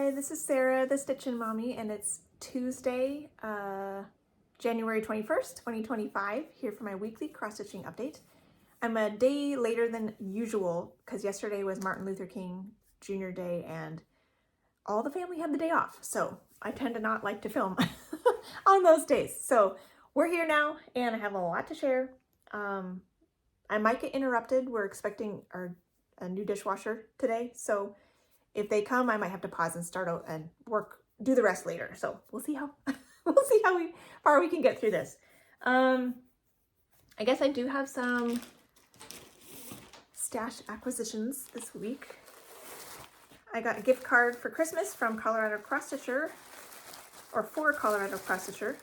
Hi, this is Sarah, the Stitchin Mommy, and it's Tuesday, January 21st, 2025, here for my weekly cross-stitching update. I'm a day later than usual because yesterday was Martin Luther King Jr. Day and all the family had the day off, so I tend to not like to film on those days. So we're here now and I have a lot to share. I might get interrupted. We're expecting a new dishwasher today, so if they come, I might have to pause and start out and do the rest later. So we'll see how far we can get through this. I guess I do have some stash acquisitions this week. I got a gift card for Christmas from Colorado Cross Stitcher, or for Colorado Cross Stitcher.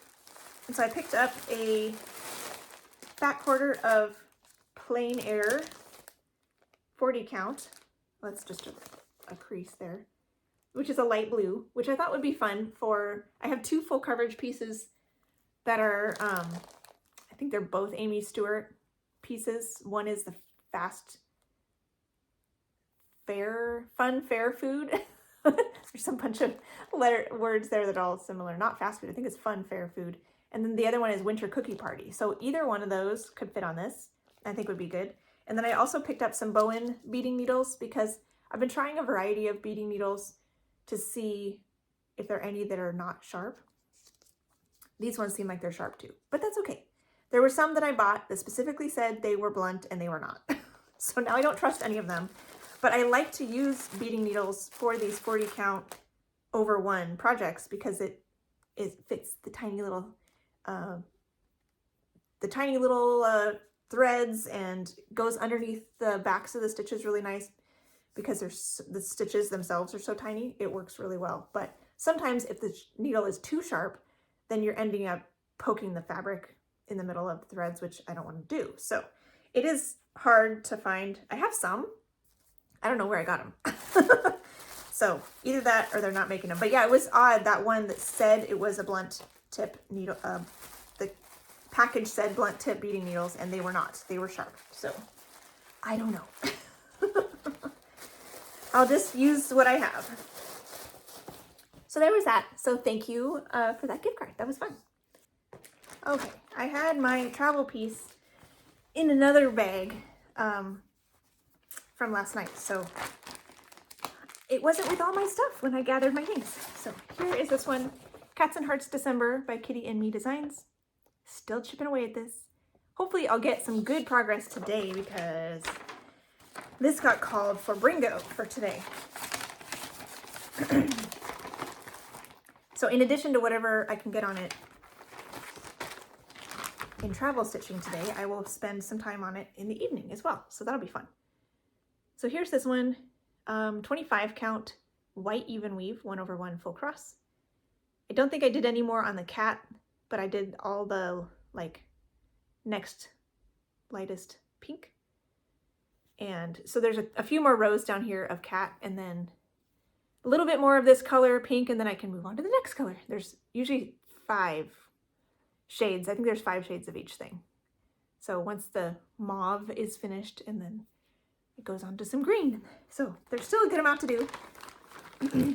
And so I picked up a fat quarter of plain air 40 count. That's just a crease there, which is a light blue, which I thought would be fun for, I have two full coverage pieces that are, I think they're both Amy Stewart pieces. One is the fun fair food. There's some bunch of words there that are all similar. Not fast food, I think it's fun fair food. And then the other one is winter cookie party. So either one of those could fit on this, I think would be good. And then I also picked up some Bowen beading needles because I've been trying a variety of beading needles to see if there are any that are not sharp. These ones seem like they're sharp too, but that's okay. There were some that I bought that specifically said they were blunt and they were not. So now I don't trust any of them, but I like to use beading needles for these 40 count over one projects because it fits the tiny little threads and goes underneath the backs of the stitches really nice. Because the stitches themselves are so tiny, it works really well. But sometimes if the needle is too sharp, then you're ending up poking the fabric in the middle of the threads, which I don't want to do. So it is hard to find. I have some. I don't know where I got them. So either that or they're not making them. But yeah, it was odd, that one that said it was a blunt tip needle. The package said blunt tip beading needles, and they were not. They were sharp. So I don't know. I'll just use what I have. So there was that. So thank you for that gift card. That was fun. Okay, I had my travel piece in another bag from last night. So it wasn't with all my stuff when I gathered my things. So here is this one, Cats and Hearts December by Kitty and Me Designs. Still chipping away at this. Hopefully I'll get some good progress today because this got called for Bringo for today. So in addition to whatever I can get on it in travel stitching today, I will spend some time on it in the evening as well. So that'll be fun. So here's this one, 25 count white even weave, 1/1 full cross. I don't think I did any more on the cat, but I did all the next lightest pink. And so there's a few more rows down here of cat and then a little bit more of this color pink, and then I can move on to the next color. There's usually 5 shades. I think there's 5 shades of each thing. So once the mauve is finished, and then it goes on to some green. So there's still a good amount to do,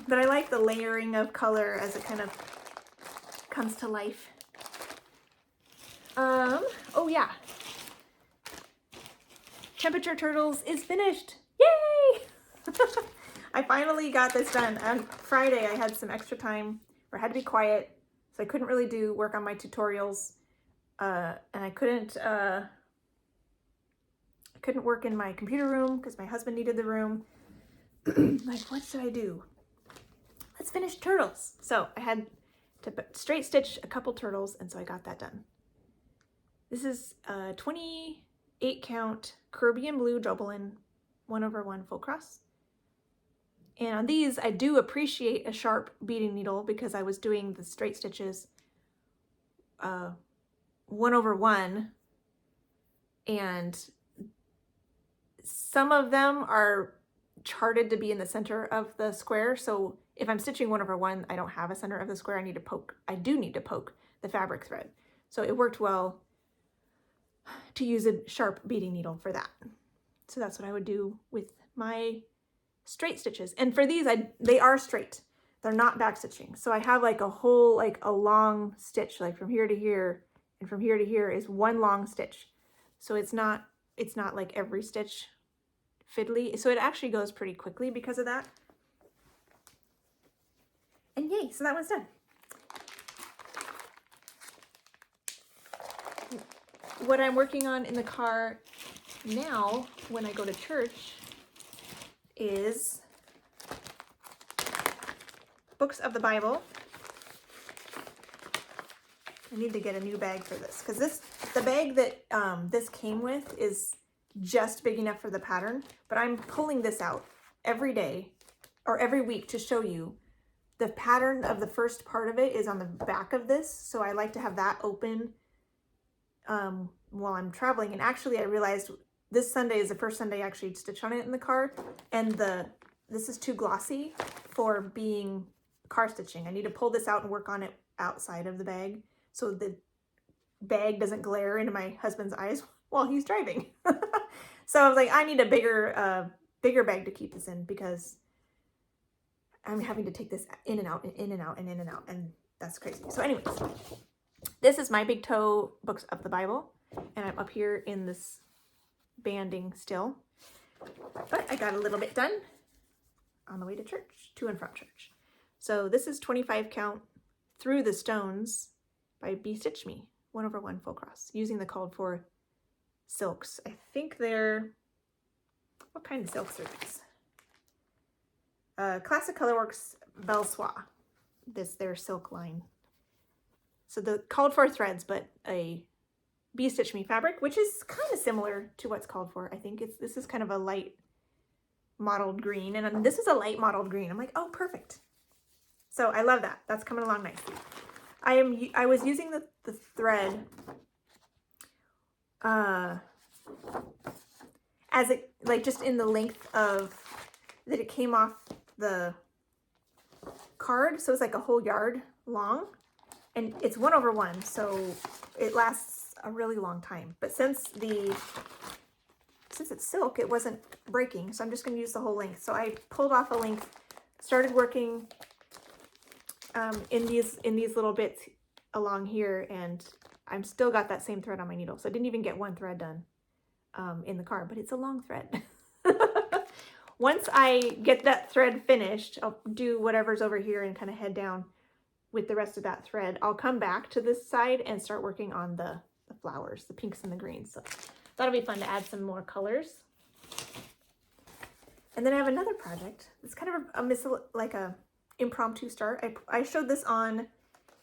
but I like the layering of color as it kind of comes to life. Oh yeah. Temperature Turtles is finished. Yay! I finally got this done. On Friday, I had some extra time where I had to be quiet, so I couldn't really work on my tutorials, and I couldn't work in my computer room because my husband needed the room. Like, what should I do? Let's finish turtles. So I had to straight stitch a couple turtles, and so I got that done. This is 28 count Caribbean Blue Dublin 1/1 full cross. And on these, I do appreciate a sharp beading needle because I was doing the straight stitches 1/1, and some of them are charted to be in the center of the square. So if I'm stitching 1/1, I don't have a center of the square. I do need to poke the fabric thread. So it worked well to use a sharp beading needle for that. So that's what I would do with my straight stitches. And for these, they are straight. they're not back stitching. So I have like a whole, like a long stitch, like from here to here and from here to here is one long stitch. So it's not like every stitch fiddly. So it actually goes pretty quickly because of that. And yay, so that one's done. What I'm working on in the car now when I go to church is books of the Bible. I need to get a new bag for this because the bag that this came with is just big enough for the pattern, but I'm pulling this out every day or every week to show you the pattern of the first part of it is on the back of this. So I like to have that open while I'm traveling. And actually I realized this Sunday is the first Sunday I actually stitch on it in the car, and this is too glossy for being car stitching. I need to pull this out and work on it outside of the bag so the bag doesn't glare into my husband's eyes while he's driving. So I was like, I need a bigger bag to keep this in because I'm having to take this in and out and in and out and in and out, and that's crazy. So anyways, this is my big toe books of the Bible, and I'm up here in this banding still, but I got a little bit done on the way to church, to and from church. So this is 25 count Through the Stones by Stitch Me, 1/1 full cross, using the called for silks. I think they're, what kind of silks are these? Classic Colorworks Belle Soie, their silk line. So the called for threads, but a Stitch Me fabric, which is kind of similar to what's called for. I think this is kind of a light mottled green, and this is a light mottled green. I'm like, oh, perfect. So I love that. That's coming along nicely. I was using the thread as it, like, just in the length of that it came off the card, so it's like a whole yard long, and it's 1/1, so it lasts a really long time. But since it's silk, it wasn't breaking, so I'm just going to use the whole length. So I pulled off a length, started working in these little bits along here, and I'm still got that same thread on my needle, so I didn't even get one thread done in the car, but it's a long thread. Once I get that thread finished, I'll do whatever's over here and kind of head down with the rest of that thread. I'll come back to this side and start working on the flowers, the pinks and the greens. So that'll be fun to add some more colors. And then I have another project. It's kind of like a impromptu start. I showed this on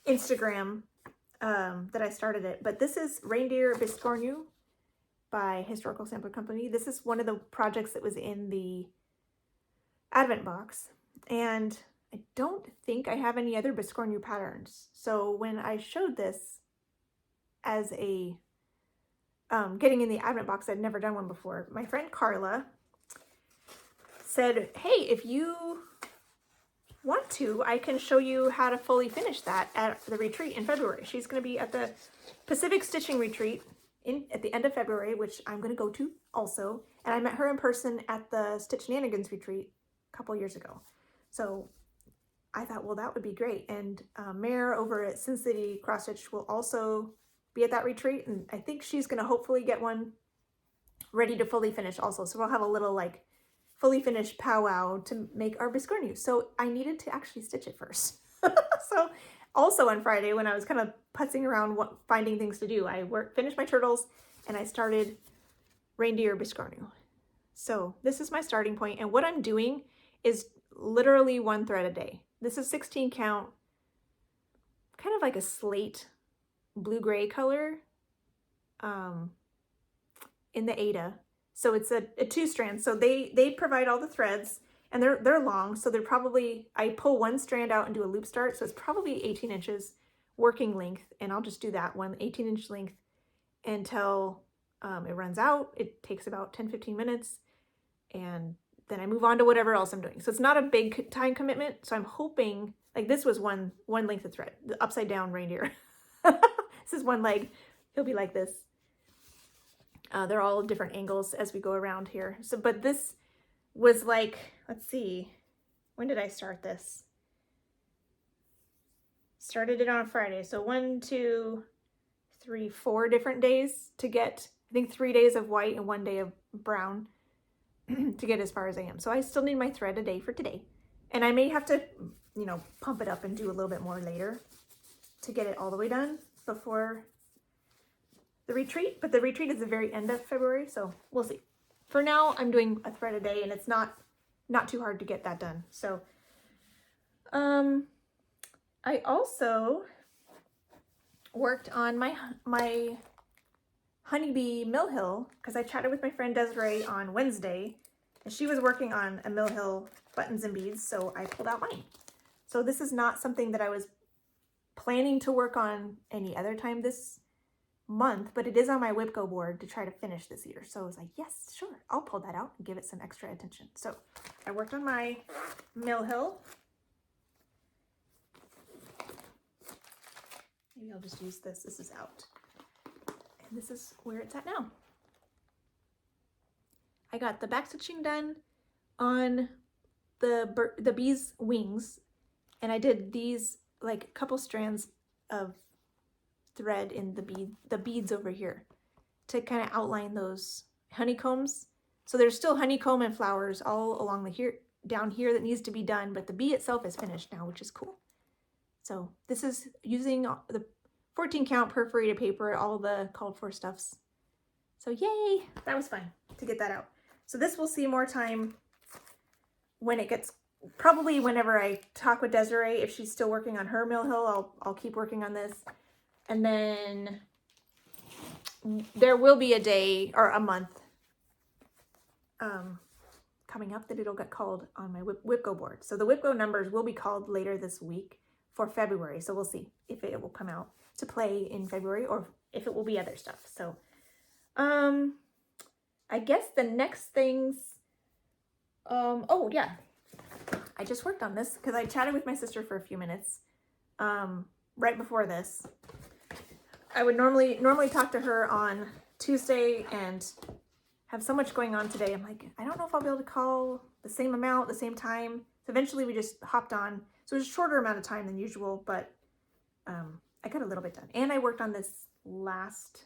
Instagram that I started it, but this is Reindeer Biscornu by Historical Sampler Company. This is one of the projects that was in the Advent box, and I don't think I have any other biscornu patterns. So when I showed this as a getting in the Advent box, I'd never done one before. My friend Carla said, hey, if you want to, I can show you how to fully finish that at the retreat in February. She's going to be at the Pacific Stitching Retreat at the end of February, which I'm going to go to also. And I met her in person at the Stitch Shenanigans retreat a couple years ago. So I thought, well, that would be great. And Mare over at Sin City Cross Stitch will also be at that retreat. And I think she's going to hopefully get one ready to fully finish also. So we'll have a little like fully finished powwow to make our biscornu. So I needed to actually stitch it first. So also on Friday, when I was kind of putzing around finding things to do, I finished my turtles and I started Reindeer biscornu. So this is my starting point, and what I'm doing is literally one thread a day. This is 16 count, kind of like a slate blue-gray color in the Ada. So it's a 2-strand. So they provide all the threads, and they're long. So they're probably, I pull one strand out and do a loop start. So it's probably 18 inches working length, and I'll just do that one 18-inch length until it runs out. It takes about 10-15 minutes, and then I move on to whatever else I'm doing. So it's not a big time commitment. So I'm hoping, like this was one length of thread, the upside down reindeer. This is one leg. He'll be like this. They're all different angles as we go around here. So, but this was like, let's see, when did I start this? Started it on a Friday. So 1, 2, 3, 4 different days to get, I think 3 days of white and 1 day of brown to get as far as I am. So I still need my thread a day for today. And I may have to, you know, pump it up and do a little bit more later to get it all the way done before the retreat. But the retreat is the very end of February, so we'll see. For now, I'm doing a thread a day, and it's not too hard to get that done. So, I also worked on my Honeybee Mill Hill because I chatted with my friend Desiree on Wednesday, and she was working on a Mill Hill buttons and beads, so I pulled out mine. So this is not something that I was planning to work on any other time this month, but it is on my Whipco board to try to finish this year. So I was like, yes, sure, I'll pull that out and give it some extra attention. So I worked on my Mill Hill. Maybe I'll just use this. This is out. And this is where it's at now. I got the back stitching done on the bee's wings, and I did these like couple strands of thread in the beads over here to kind of outline those honeycombs. So there's still honeycomb and flowers all along the down here that needs to be done, but the bee itself is finished now, which is cool. So this is using the 14 count perforated paper, all the called for stuffs. So yay, that was fun to get that out. So this will see more time when it gets, probably whenever I talk with Desiree, if she's still working on her Mill Hill, I'll keep working on this. And then there will be a day or a month coming up that it'll get called on my Whipco board. So the Whipco numbers will be called later this week for February. So we'll see if it will come out to play in February or if it will be other stuff. So I guess the next things, oh yeah, I just worked on this because I chatted with my sister for a few minutes right before this. I would normally talk to her on Tuesday and have so much going on today. I'm like, I don't know if I'll be able to call the same amount, the same time. So eventually we just hopped on. So it was a shorter amount of time than usual, but I got a little bit done. And I worked on this last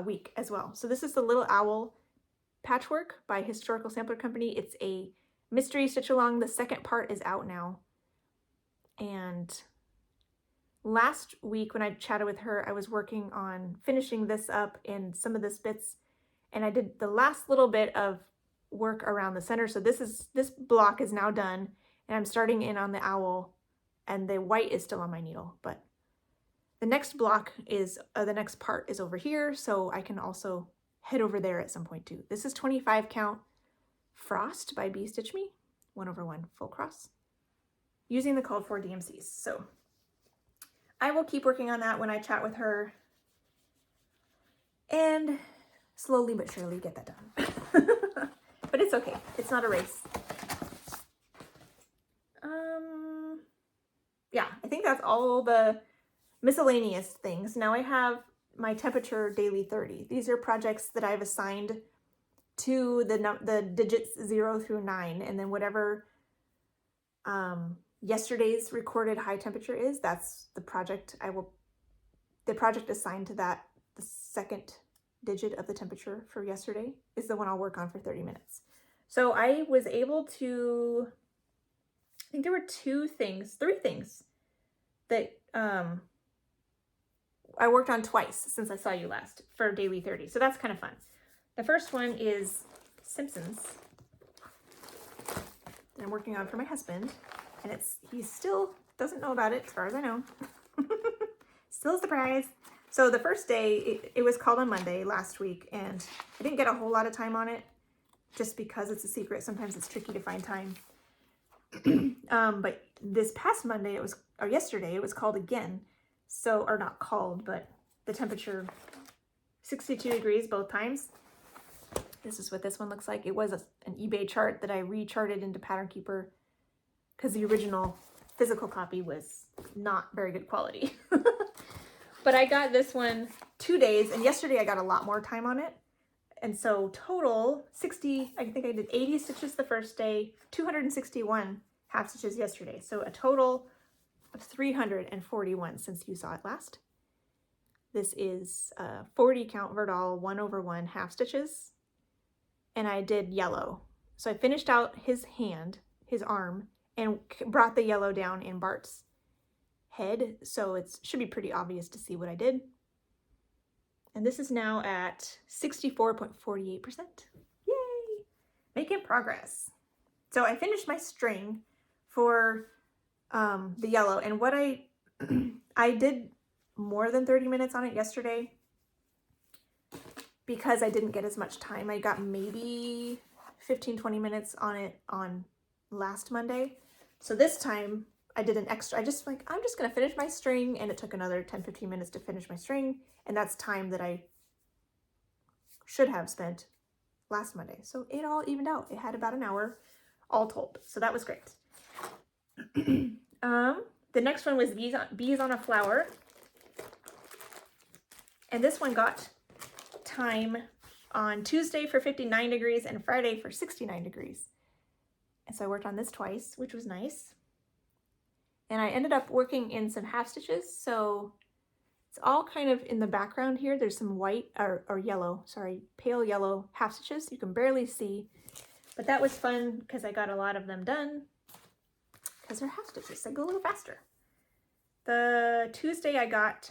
week as well. So this is the Little Owl patchwork by Historical Sampler Company. It's a mystery stitch along. The second part is out now. And last week when I chatted with her, I was working on finishing this up in some of this bits, and I did the last little bit of work around the center. So this block is now done, and I'm starting in on the owl, and the white is still on my needle, but the next block is, the next part is over here, so I can also head over there at some point too. This is 25 count Frost by Bee Stitch Me, 1/1 full cross, using the called for DMCs. So I will keep working on that when I chat with her and slowly but surely get that done. But it's okay. It's not a race. Yeah, I think that's all the miscellaneous things. Now I have my temperature daily 30. These are projects that I've assigned to the digits 0 through 9, and then whatever yesterday's recorded high temperature is, that's the project the project assigned to that, the second digit of the temperature for yesterday is the one I'll work on for 30 minutes. So I was able to, I think there were three things that I worked on twice since I saw you last for daily 30. So that's kind of fun. The first one is Simpsons that I'm working on for my husband. And he still doesn't know about it as far as I know. Still a surprise. So the first day, it was called on Monday last week, and I didn't get a whole lot of time on it just because it's a secret. Sometimes it's tricky to find time. But this past Monday, yesterday, it was called again. So, or not called, but the temperature 62 degrees both times. This is what this one looks like. It was an eBay chart that I recharted into Pattern Keeper because the original physical copy was not very good quality. But I got this one 2 days, and yesterday I got a lot more time on it. And so total 60, I think I did 80 stitches the first day, 261 half stitches yesterday. So a total of 341 since you saw it last. This is 40 count Verdal 1/1 half stitches. And I did yellow. So I finished out his hand, his arm, and brought the yellow down in Bart's head. So it should be pretty obvious to see what I did. And this is now at 64.48%. Yay! Making progress. So I finished my string for the yellow, and what I did more than 30 minutes on it yesterday because I didn't get as much time. I got maybe 15-20 minutes on it on last Monday. So this time I did an extra. I'm just gonna finish my string, and it took another 10-15 minutes to finish my string, and that's time that I should have spent last Monday. So it all evened out. It had about an hour all told. So that was great. The next one was bees on a flower. And this one got time on Tuesday for 59 degrees and Friday for 69 degrees. And so I worked on this twice, which was nice. And I ended up working in some half stitches. So it's all kind of in the background here. There's some white or yellow, sorry, pale yellow half stitches. You can barely see, but that was fun because I got a lot of them done because they're half stitches. They go a little faster. The Tuesday I got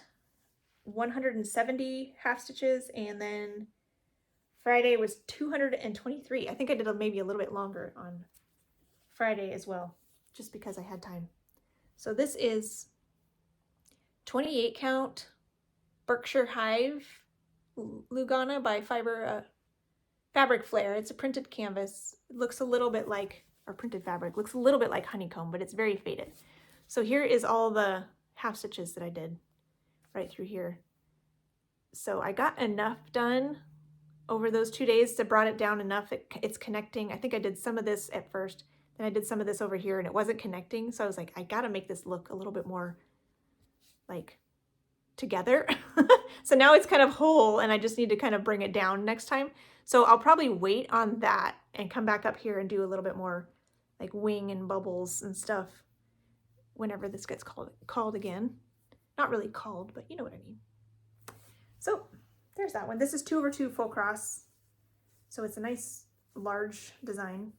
170 half stitches, and then Friday was 223. I think I did maybe a little bit longer on Friday as well, just because I had time. So this is 28 count Berkshire Hive Lugana by Fabric Flare. It's a printed canvas. It looks a little bit like, or printed fabric, looks a little bit like honeycomb, but it's very faded. So here is all the half stitches that I did right through here. So I got enough done over those 2 days to brought it down enough. It's connecting. I think I did some of this at first, then I did some of this over here, and it wasn't connecting. So I was like, I gotta make this look a little bit more like together. So now it's kind of whole, and I just need to kind of bring it down next time. So I'll probably wait on that and come back up here and do a little bit more like wing and bubbles and stuff whenever this gets called again. Not really called, but you know what I mean. So there's that one. This is 2/2 full cross. So it's a nice large design.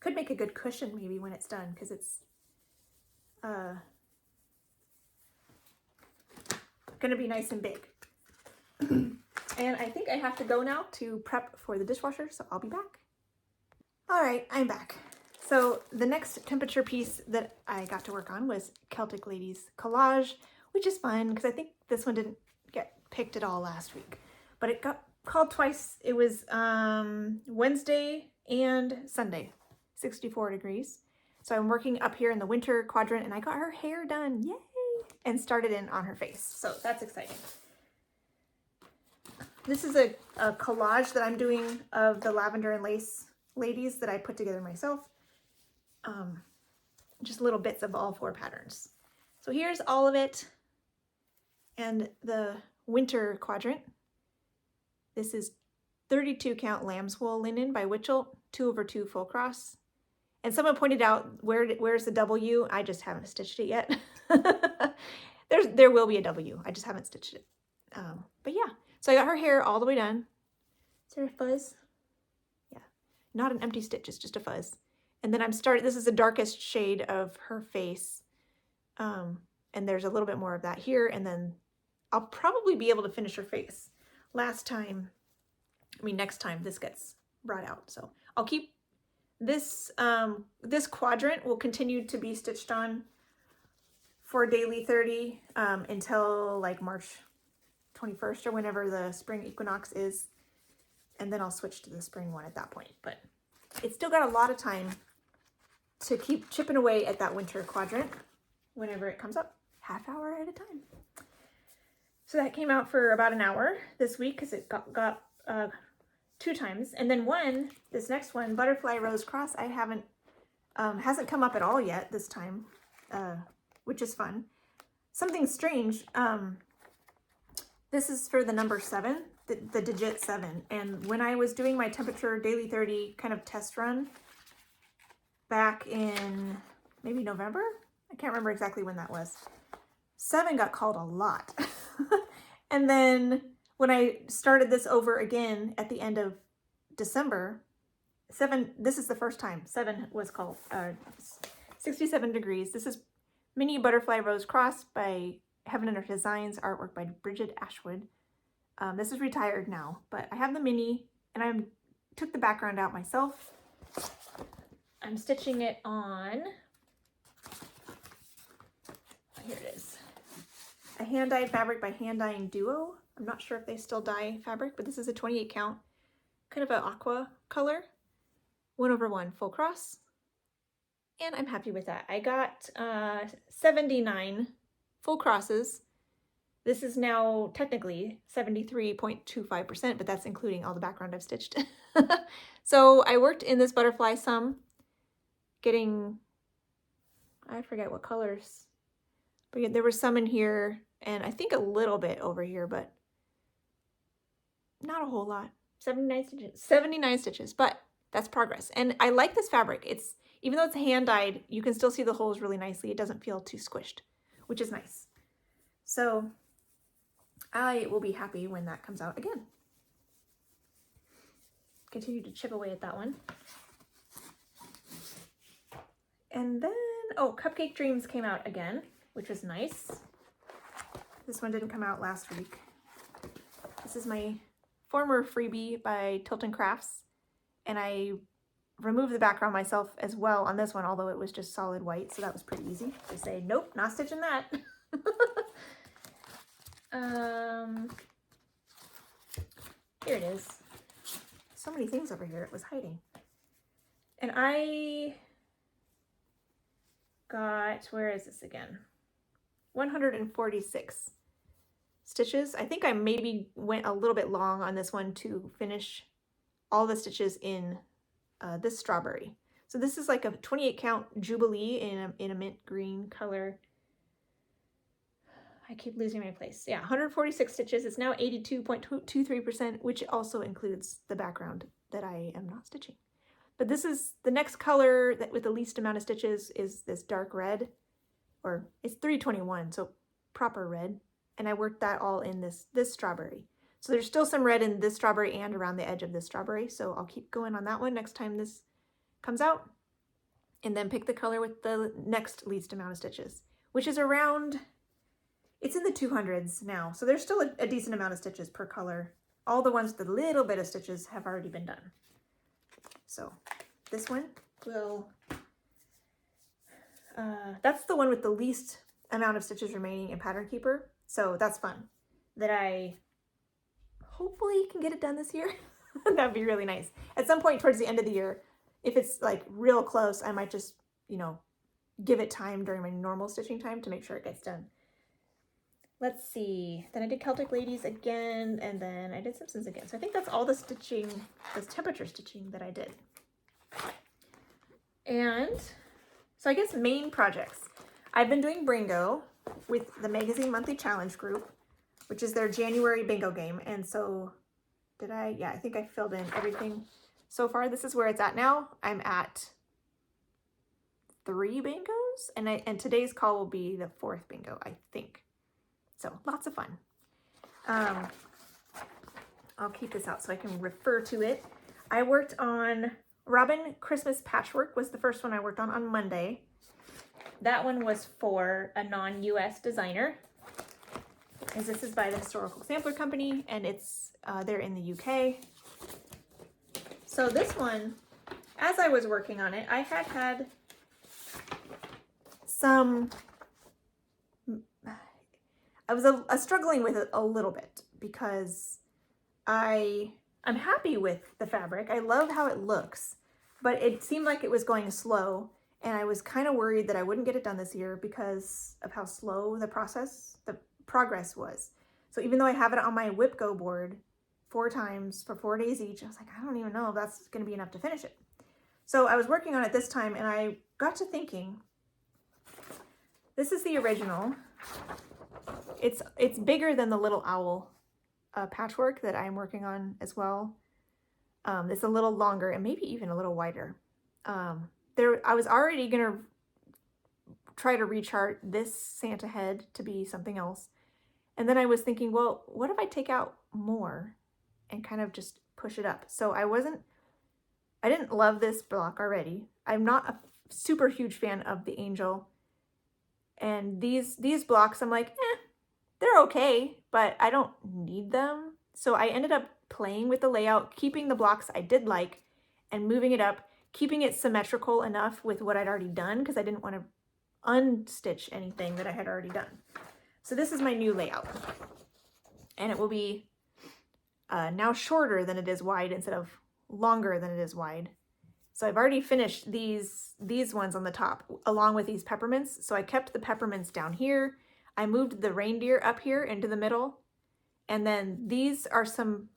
Could make a good cushion maybe when it's done, because it's gonna be nice and big. And I think I have to go now to prep for the dishwasher, so I'll be back. All right, I'm back. So the next temperature piece that I got to work on was Celtic Ladies Collage, which is fun because I think this one didn't get picked at all last week, but it got called twice. It was Wednesday and Sunday, 64 degrees. So I'm working up here in the winter quadrant, and I got her hair done, yay, and started in on her face. So that's exciting. This is a collage that I'm doing of the lavender and lace ladies that I put together myself. Just little bits of all 4 patterns. So here's all of it. And the winter quadrant. This is 32 count lamb's wool linen by Witchell, 2/2 full cross. And someone pointed out, where's the W? I just haven't stitched it yet. There will be a W. I just haven't stitched it. But yeah, so I got her hair all the way done. Is there a fuzz? Yeah, not an empty stitch, it's just a fuzz. And then this is the darkest shade of her face. And there's a little bit more of that here. And then I'll probably be able to finish her face next time this gets brought out. So I'll keep this, this quadrant will continue to be stitched on for daily 30 until like March 21st or whenever the spring equinox is. And then I'll switch to the spring one at that point. But it's still got a lot of time to keep chipping away at that winter quadrant whenever it comes up, half hour at a time. So that came out for about an hour this week because it got 2 times. And then this next one, Butterfly Rose Cross, I haven't, hasn't come up at all yet this time, which is fun. Something strange, this is for the number 7, the digit 7. And when I was doing my temperature daily 30 kind of test run, back in maybe November. I can't remember exactly when that was. 7 got called a lot. And then when I started this over again at the end of December, 7, this is the first time 7 was called 67 degrees. This is Mini Butterfly Rose Cross by Heaven and Earth Designs, artwork by Bridget Ashwood. This is retired now, but I have the mini and I took the background out myself. I'm stitching it on, here it is, a hand-dyed fabric by Hand Dyeing Duo. I'm not sure if they still dye fabric, but this is a 28 count, kind of an aqua color, 1/1 full cross. And I'm happy with that. I got 79 full crosses. This is now technically 73.25%, but that's including all the background I've stitched. So I worked in this butterfly some, getting, I forget what colors, but yeah, there was some in here and I think a little bit over here, but not a whole lot. 79 stitches, but that's progress. And I like this fabric. It's, even though it's hand dyed, you can still see the holes really nicely. It doesn't feel too squished, which is nice. So I will be happy when that comes out again. Continue to chip away at that one. And then, oh, Cupcake Dreams came out again, which was nice. This one didn't come out last week. This is my former freebie by Tilton Crafts, and I removed the background myself as well on this one, although it was just solid white, so that was pretty easy to say, nope, not stitching that. Here it is. So many things over here, it was hiding. And I got, where is this again? 146 stitches. I think I maybe went a little bit long on this one to finish all the stitches in this strawberry. So this is like a 28 count Jubilee in a mint green color. I keep losing my place. Yeah, 146 stitches. It's now 82.23%, which also includes the background that I am not stitching. But this is the next color that with the least amount of stitches is this dark red, or it's 321, so proper red. And I worked that all in this strawberry. So there's still some red in this strawberry and around the edge of this strawberry. So I'll keep going on that one next time this comes out. And then pick the color with the next least amount of stitches, which is around, it's in the 200s now. So there's still a decent amount of stitches per color. All the ones with a little bit of stitches have already been done. So this one will, that's the one with the least amount of stitches remaining in Pattern Keeper. So that's fun that I hopefully can get it done this year. That'd be really nice. At some point towards the end of the year, if it's like real close, I might just, you know, give it time during my normal stitching time to make sure it gets done. Let's see. Then I did Celtic Ladies again, and then I did Simpsons again. So I think that's all the stitching, this temperature stitching that I did. And so I guess main projects. I've been doing Bingo with the Magazine Monthly Challenge group, which is their January bingo game. And so did I? Yeah, I think I filled in everything so far. This is where it's at now. I'm at 3 bingos, and today's call will be the 4th bingo, I think. So lots of fun. I'll keep this out so I can refer to it. I worked on Robin Christmas Patchwork was the first one I worked on Monday. That one was for a non-US designer, as this is by the Historical Sampler Company, and it's they're in the UK. So this one, as I was working on it, I had some, I was struggling with it a little bit because I'm happy with the fabric. I love how it looks, but it seemed like it was going slow, and I was kind of worried that I wouldn't get it done this year because of how slow the progress was. So even though I have it on my Whip Go board 4 times for 4 days each, I was like, I don't even know if that's going to be enough to finish it. So I was working on it this time, and I got to thinking, this is the original. It's bigger than the Little Owl patchwork that I'm working on as well. It's a little longer and maybe even a little wider. I was already gonna try to rechart this Santa head to be something else. And then I was thinking, well, what if I take out more and kind of just push it up? So I didn't love this block already. I'm not a super huge fan of the angel. And these blocks, I'm like, they're okay, but I don't need them. So I ended up playing with the layout, keeping the blocks I did like and moving it up, keeping it symmetrical enough with what I'd already done because I didn't want to unstitch anything that I had already done. So this is my new layout. And it will be now shorter than it is wide instead of longer than it is wide. So I've already finished these ones on the top along with these peppermints. So I kept the peppermints down here. I moved the reindeer up here into the middle. And then these are some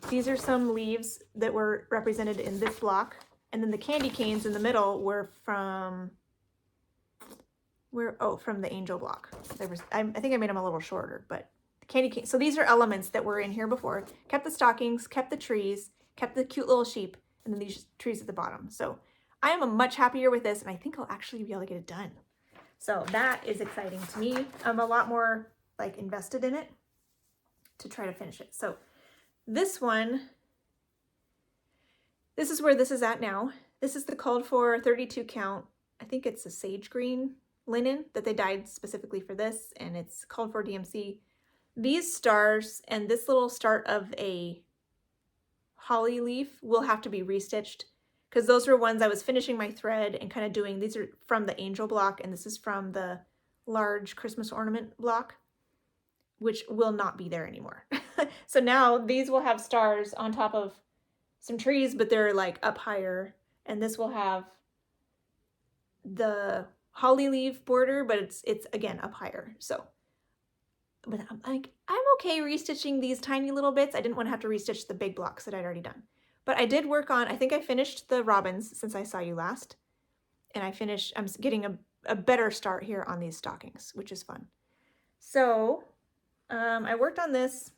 leaves that were represented in this block. And then the candy canes in the middle were from the angel block. I think I made them a little shorter, but the candy cane. So these are elements that were in here before. Kept the stockings, kept the trees, kept the cute little sheep, and then these trees at the bottom. So I am much happier with this, and I think I'll actually be able to get it done. So that is exciting to me. I'm a lot more like invested in it to try to finish it. So this one, this is where this is at now. This is the called for 32 count. I think it's a sage green linen that they dyed specifically for this, and it's called for DMC. These stars and this little start of a holly leaf will have to be restitched because those were ones I was finishing my thread and kind of doing. These are from the angel block, and this is from the large Christmas ornament block, which will not be there anymore. So now these will have stars on top of some trees, but they're like up higher, and this will have the holly leaf border, but it's again up higher. So, but I'm like, I'm okay restitching these tiny little bits. I didn't want to have to restitch the big blocks that I'd already done. But I did work on, I think I finished the robins since I saw you last. And I'm getting a better start here on these stockings, which is fun. So I worked on this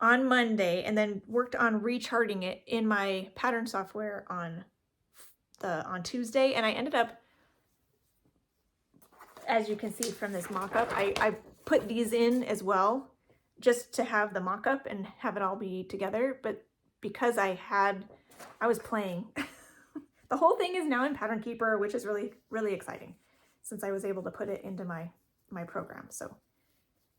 on Monday and then worked on recharting it in my pattern software on Tuesday. And I ended up, as you can see from this mock-up, I put these in as well just to have the mock-up and have it all be together. But because I was playing, the whole thing is now in Pattern Keeper, which is really, really exciting since I was able to put it into my program. So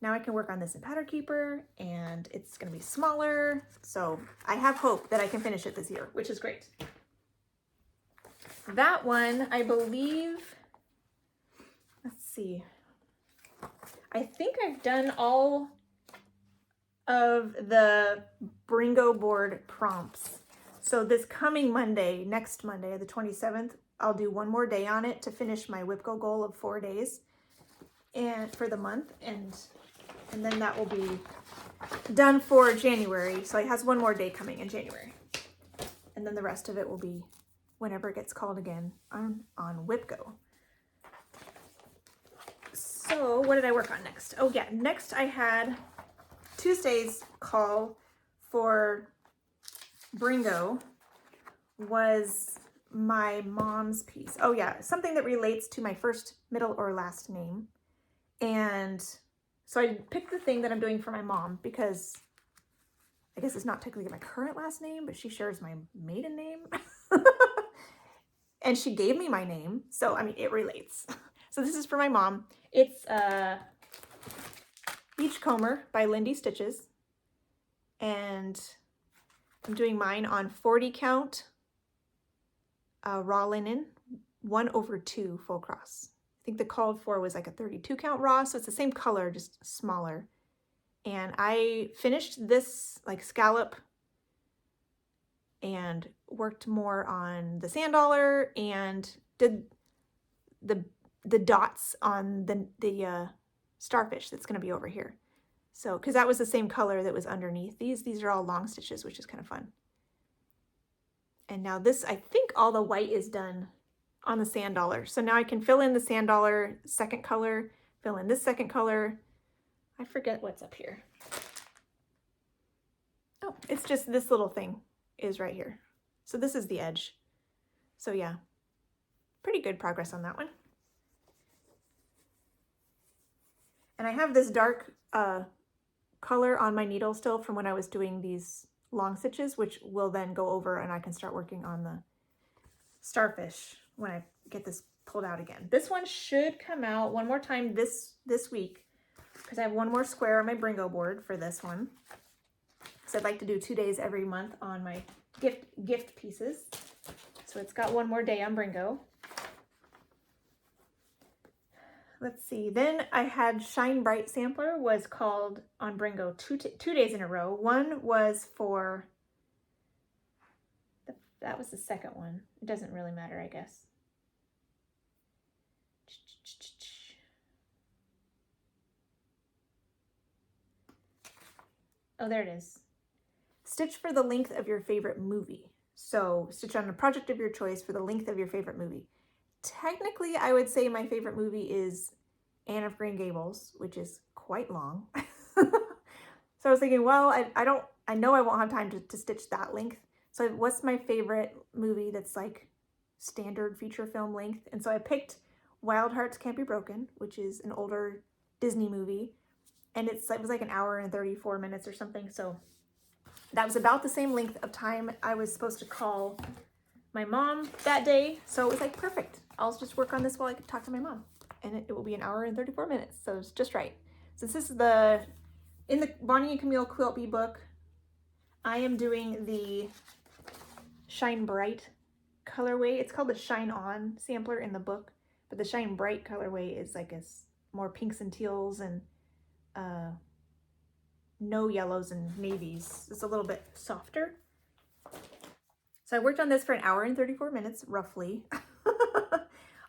now I can work on this in Pattern Keeper, and it's going to be smaller. So I have hope that I can finish it this year, which is great. That one, I believe, let's see. I think I've done all of the Bringo board prompts. So this coming Monday, next Monday, the 27th, I'll do one more day on it to finish my WIPCO goal of 4 days and for the month. And then that will be done for January. So it has one more day coming in January. And then the rest of it will be whenever it gets called again on WIPCO. So what did I work on next? Oh yeah, next I had Tuesday's call for Bringo was my mom's piece. Oh yeah, something that relates to my first, middle, or last name. And so I picked the thing that I'm doing for my mom because I guess it's not technically my current last name, but she shares my maiden name. And she gave me my name, so I mean, it relates. So this is for my mom. It's Beachcomber by Lindy Stitches. And I'm doing mine on 40 count raw linen, 1/2 full cross. I think the called for was like a 32 count raw, so it's the same color, just smaller. And I finished this like scallop and worked more on the sand dollar and did the dots on the starfish that's going to be over here. So, because that was the same color that was underneath these. These are all long stitches, which is kind of fun. And now this, I think all the white is done on the sand dollar. So now I can fill in the sand dollar second color, fill in this second color. I forget what's up here. Oh, it's just this little thing is right here. So this is the edge. So yeah, pretty good progress on that one. And I have this dark color on my needle still from when I was doing these long stitches, which will then go over and I can start working on the starfish when I get this pulled out again. This one should come out one more time this week because I have one more square on my Bringo board for this one. So I'd like to do 2 days every month on my gift pieces. So it's got one more day on Bringo. Let's see, then I had Shine Bright Sampler was called on Bringo two days in a row. One was for, that was the second one. It doesn't really matter, I guess. Oh, there it is. Stitch for the length of your favorite movie. So stitch on a project of your choice for the length of your favorite movie. Technically, I would say my favorite movie is Anne of Green Gables, which is quite long. So I was thinking, well, I know I won't have time to stitch that length. So what's my favorite movie that's like standard feature film length? And so I picked Wild Hearts Can't Be Broken, which is an older Disney movie. And it was like an hour and 34 minutes or something. So that was about the same length of time I was supposed to call my mom that day. So it was like, perfect. I'll just work on this while I can talk to my mom. And it will be an hour and 34 minutes. So it's just right. Since this is in the Bonnie and Camille Quilt Bee book, I am doing the Shine Bright colorway. It's called the Shine On sampler in the book, but the Shine Bright colorway is like more pinks and teals and no yellows and navies. It's a little bit softer. So I worked on this for an hour and 34 minutes, roughly,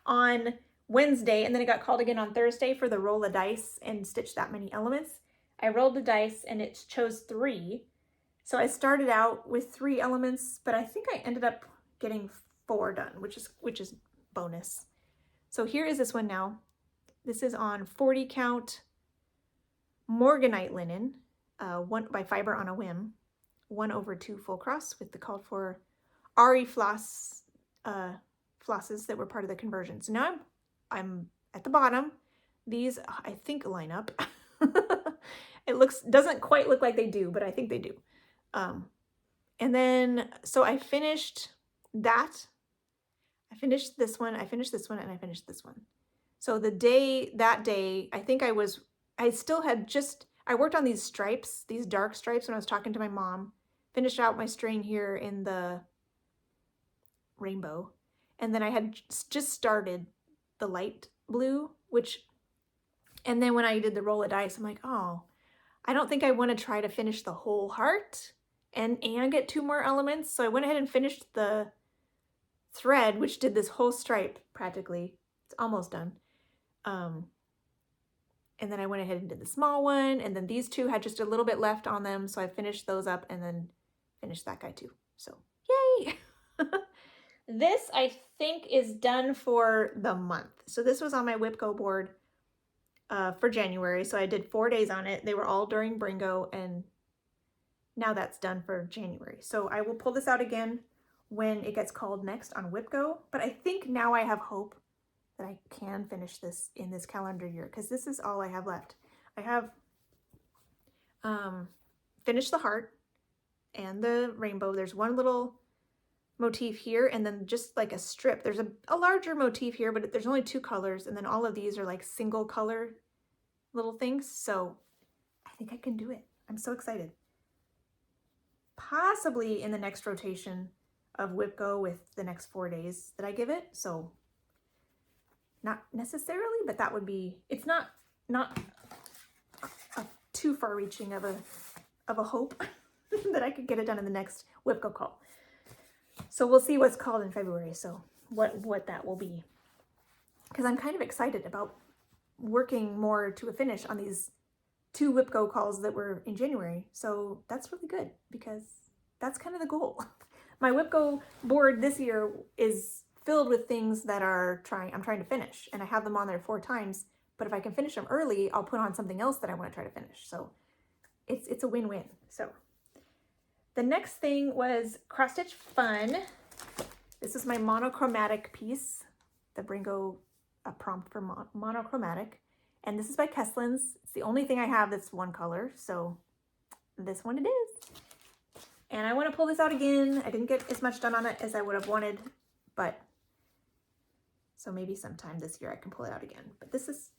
on Wednesday, and then it got called again on Thursday for the roll of dice and stitch that many elements. I rolled the dice and it chose 3. So I started out with 3 elements, but I think I ended up getting 4 done, which is bonus. So here is this one now. This is on 40 count Morganite linen, 1 by Fiber on a Whim, 1/2 full cross with the called for Ari flosses that were part of the conversion. So now I'm at the bottom. These I think line up. It doesn't quite look like they do, but I think they do. And then so I finished that. I finished this one, and I finished this one. So that day, I think I worked on these stripes, these dark stripes when I was talking to my mom, finished out my string here in the rainbow. And then I had just started the light blue, and then when I did the roll of dice, I'm like, oh, I don't think I want to try to finish the whole heart and get 2 more elements. So I went ahead and finished the thread, which did this whole stripe practically. It's almost done. And then I went ahead and did the small one, and then these 2 had just a little bit left on them, so I finished those up and then finished that guy too. So yay! This I think is done for the month. So this was on my WIPCO board for January, so I did 4 days on it. They were all during Bringo, and now that's done for January. So I will pull this out again when it gets called next on WIPCO, but I think now I have hope that I can finish this in this calendar year, because this is all I have left. I have finished the heart and the rainbow. There's one little motif here, and then just like a strip. There's a larger motif here, but there's only 2 colors, and then all of these are like single color little things. So I think I can do it. I'm so excited. Possibly in the next rotation of WIPCO with the next 4 days that I give it. So not necessarily, but that would be, it's not too far reaching of a hope that I could get it done in the next WIPCO call. So we'll see what's called in February. So what that will be, because I'm kind of excited about working more to a finish on these 2 WIPCO calls that were in January. So that's really good, because that's kind of the goal. My WIPCO board this year is filled with things that I'm trying to finish, and I have them on there 4 times, but if I can finish them early, I'll put on something else that I want to try to finish. So it's a win-win. So The next thing was Cross Stitch Fun. This is my monochromatic piece, the Bringo prompt for monochromatic. And this is by Keslin's. It's the only thing I have that's one color, so this one it is. And I want to pull this out again. I didn't get as much done on it as I would have wanted, but so maybe sometime this year I can pull it out again. But this is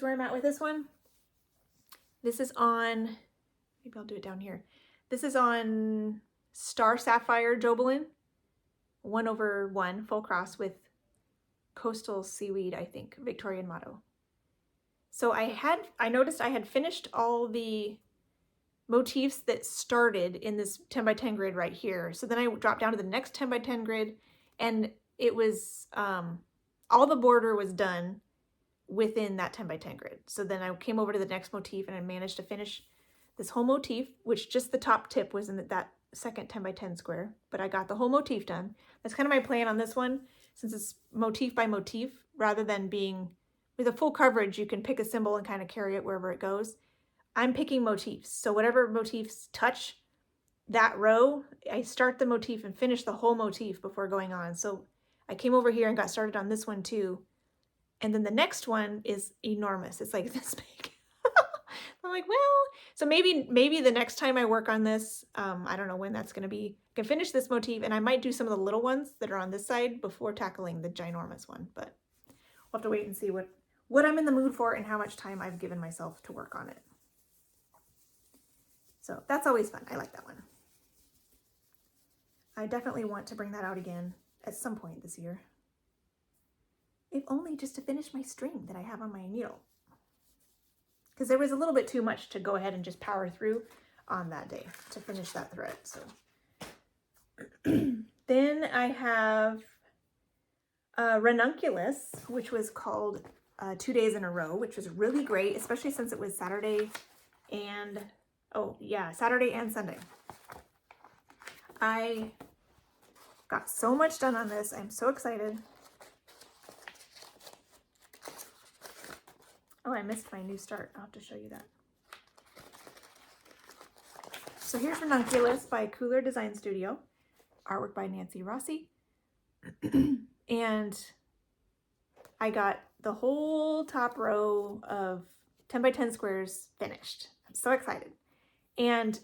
where I'm at with this one. This is on, maybe I'll do it down here. This is on Star Sapphire Jobelin, 1/1 full cross with Coastal Seaweed, I think, Victorian motto. So I noticed I had finished all the motifs that started in this 10 by 10 grid right here. So then I dropped down to the next 10 by 10 grid, and it was, all the border was done within that 10 by 10 grid. So then I came over to the next motif and I managed to finish this whole motif, which just the top tip was in that second 10 by 10 square, but I got the whole motif done. That's kind of my plan on this one, since it's motif by motif, rather than being with a full coverage, you can pick a symbol and kind of carry it wherever it goes. I'm picking motifs. So whatever motifs touch that row, I start the motif and finish the whole motif before going on. So I came over here and got started on this one too. And then the next one is enormous. It's like this big. I'm like, well, so maybe the next time I work on this, I don't know when that's going to be, I can finish this motif, and I might do some of the little ones that are on this side before tackling the ginormous one, but we'll have to wait and see what I'm in the mood for and how much time I've given myself to work on it. So that's always fun. I like that one. I definitely want to bring that out again at some point this year. If only just to finish my string that I have on my needle. Because there was a little bit too much to go ahead and just power through on that day to finish that thread. So then I have Ranunculus, which was called 2 days in a row, which was really great, especially since it was Saturday and, oh yeah, Saturday and Sunday. I got so much done on this. I'm so excited. Oh, I missed my new start. I'll have to show you that. So here's Ranunculus by Cooler Design Studio. Artwork by Nancy Rossi. And I got the whole top row of 10 by 10 squares finished. I'm so excited. And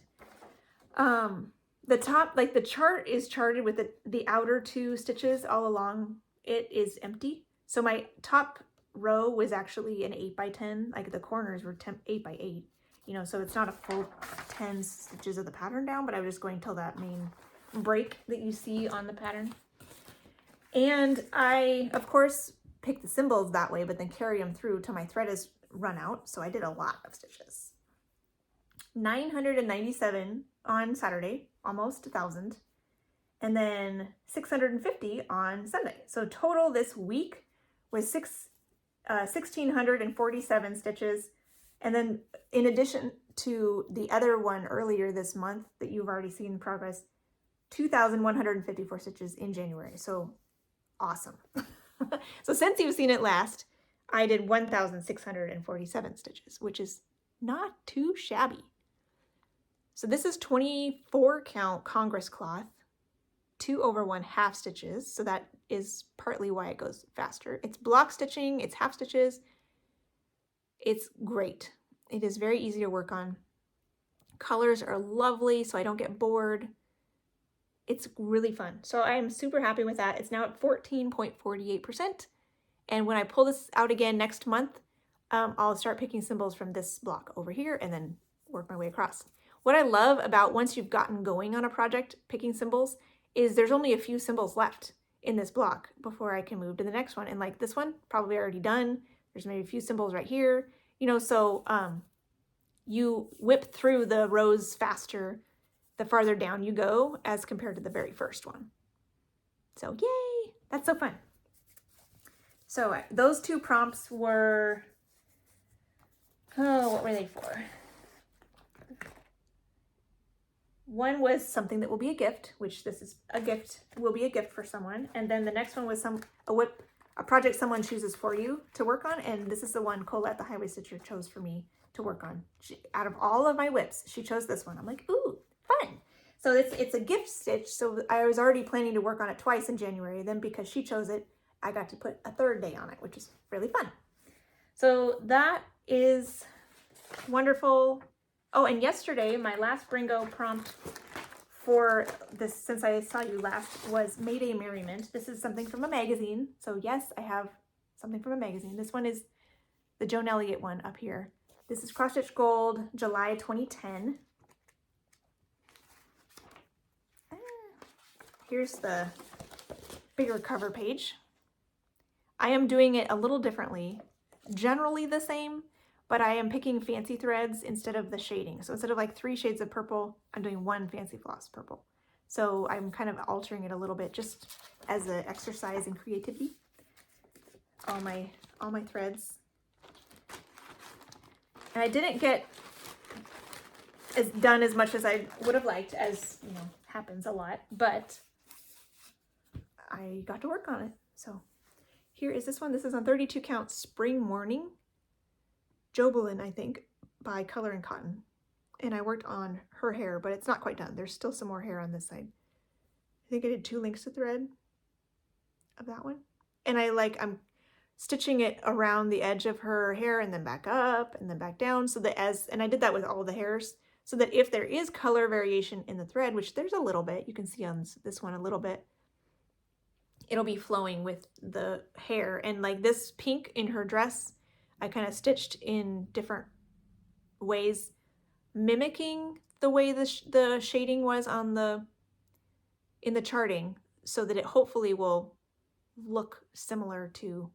the top, like the chart is charted with the outer two stitches all along. It is empty. So my top row was actually an 8 by 10, like the corners were 8 by 8, you know, so it's not a full 10 stitches of the pattern down, but I was just going till that main break that you see on the pattern. And I, of course, pick the symbols that way, but then carry them through till my thread is run out. So I did a lot of stitches. 997 on Saturday, almost 1,000, and then 650 on Sunday. So total this week was 1,647 stitches. And then in addition to the other one earlier this month that you've already seen in progress, 2,154 stitches in January. So awesome. So since you've seen it last, I did 1,647 stitches, which is not too shabby. So this is 24 count Congress cloth, 2/1 half stitches. So that is partly why it goes faster. It's block stitching, it's half stitches. It's great. It is very easy to work on. Colors are lovely, so I don't get bored. It's really fun. So I'm super happy with that. It's now at 14.48%. And when I pull this out again next month, I'll start picking symbols from this block over here and then work my way across. What I love about once you've gotten going on a project, picking symbols, is there's only a few symbols left in this block before I can move to the next one. And like this one, probably already done. There's maybe a few symbols right here, you know, so you whip through the rows faster the farther down you go as compared to the very first one. So yay, that's so fun. So those two prompts were, oh, what were they for? One was something that will be a gift, which this is a gift, will be a gift for someone. And then the next one was a project someone chooses for you to work on. And this is the one Colette, the highway stitcher, chose for me to work on. Out of all of my whips, she chose this one. I'm like, ooh, fun. So it's a gift stitch. So I was already planning to work on it twice in January. Then because she chose it, I got to put a third day on it, which is really fun. So that is wonderful. Oh, and yesterday, my last Bringo prompt for this, since I saw you last, was Made a Merriment. This is something from a magazine. So yes, I have something from a magazine. This one is the Joan Elliott one up here. This is Cross Stitch Gold, July 2010. Here's the bigger cover page. I am doing it a little differently, generally the same, but I am picking fancy threads instead of the shading. So instead of like 3 shades of purple, I'm doing 1 fancy floss purple. So I'm kind of altering it a little bit just as an exercise in creativity. All my threads. And I didn't get done as much as I would have liked, as you know, happens a lot, but I got to work on it. So here is this one. This is on 32 count Spring Morning. Jobelin, I think, by Color and Cotton. And I worked on her hair, but it's not quite done. There's still some more hair on this side. I think I did 2 links to thread of that one. And I'm stitching it around the edge of her hair and then back up and then back down, so that and I did that with all the hairs, so that if there is color variation in the thread, which there's a little bit, you can see on this one a little bit, it'll be flowing with the hair. And like this pink in her dress, I kind of stitched in different ways, mimicking the way the shading was on in the charting, so that it hopefully will look similar to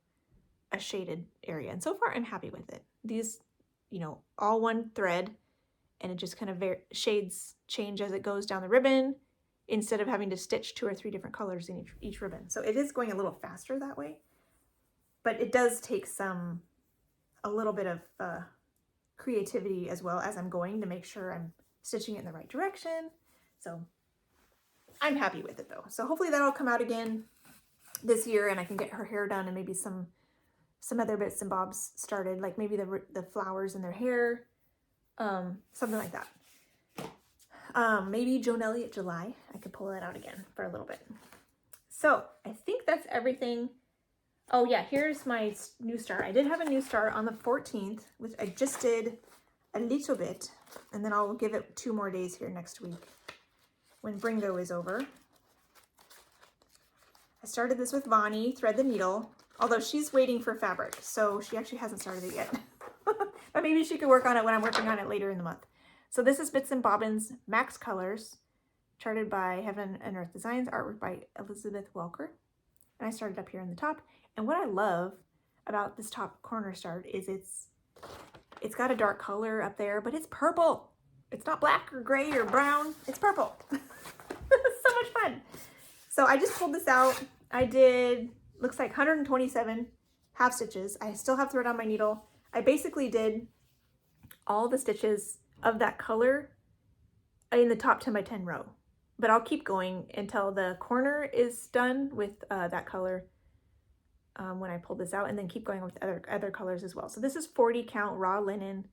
a shaded area. And so far I'm happy with it. These, you know, all one thread, and it just kind of shades change as it goes down the ribbon, instead of having to stitch 2 or 3 different colors in each ribbon. So it is going a little faster that way, but it does take a little bit of creativity as well as I'm going, to make sure I'm stitching it in the right direction. So I'm happy with it though. So hopefully that'll come out again this year, and I can get her hair done, and maybe some other bits and bobs started, like maybe the flowers in their hair, something like that. Maybe Joan Elliott July. I could pull that out again for a little bit. So I think that's everything. Oh yeah, here's my new start. I did have a new start on the 14th, which I just did a little bit, and then I'll give it 2 more days here next week when Bringo is over. I started this with Vonnie, Thread the Needle, although she's waiting for fabric, so she actually hasn't started it yet. But maybe she could work on it when I'm working on it later in the month. So this is Bits and Bobbins Max Colors, charted by Heaven and Earth Designs, artwork by Elizabeth Welker. And I started up here in the top. And what I love about this top corner start is it's got a dark color up there, but it's purple. It's not black or gray or brown. It's purple. It's so much fun. So I just pulled this out. I did, looks like 127 half stitches. I still have thread on my needle. I basically did all the stitches of that color in the top 10 by 10 row, but I'll keep going until the corner is done with that color when I pull this out, and then keep going with other colors as well. So this is 40 count raw linen,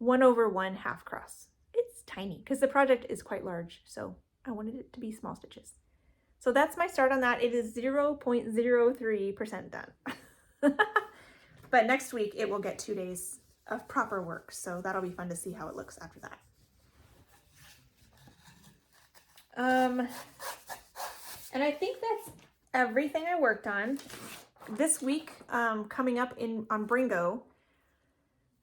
1/1 half cross. It's tiny because the project is quite large, so I wanted it to be small stitches. So that's my start on that. It is 0.03% done. But next week it will get 2 days of proper work, so that'll be fun to see how it looks after that. And I think that's everything I worked on this week. Coming up on Bringo,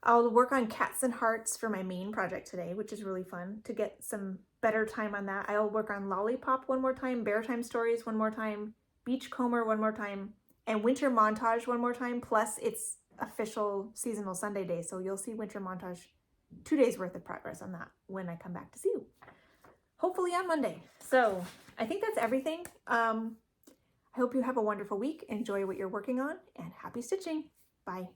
I'll work on Cats and Hearts for my main project today, which is really fun to get some better time on that. I'll work on Lollipop one more time, Bear Time Stories one more time, Beachcomber one more time, and Winter Montage one more time, plus it's official seasonal Sunday day, so you'll see Winter Montage 2 days worth of progress on that when I come back to see you, hopefully on Monday. So I think that's everything. I hope you have a wonderful week. Enjoy what you're working on, and happy stitching. Bye.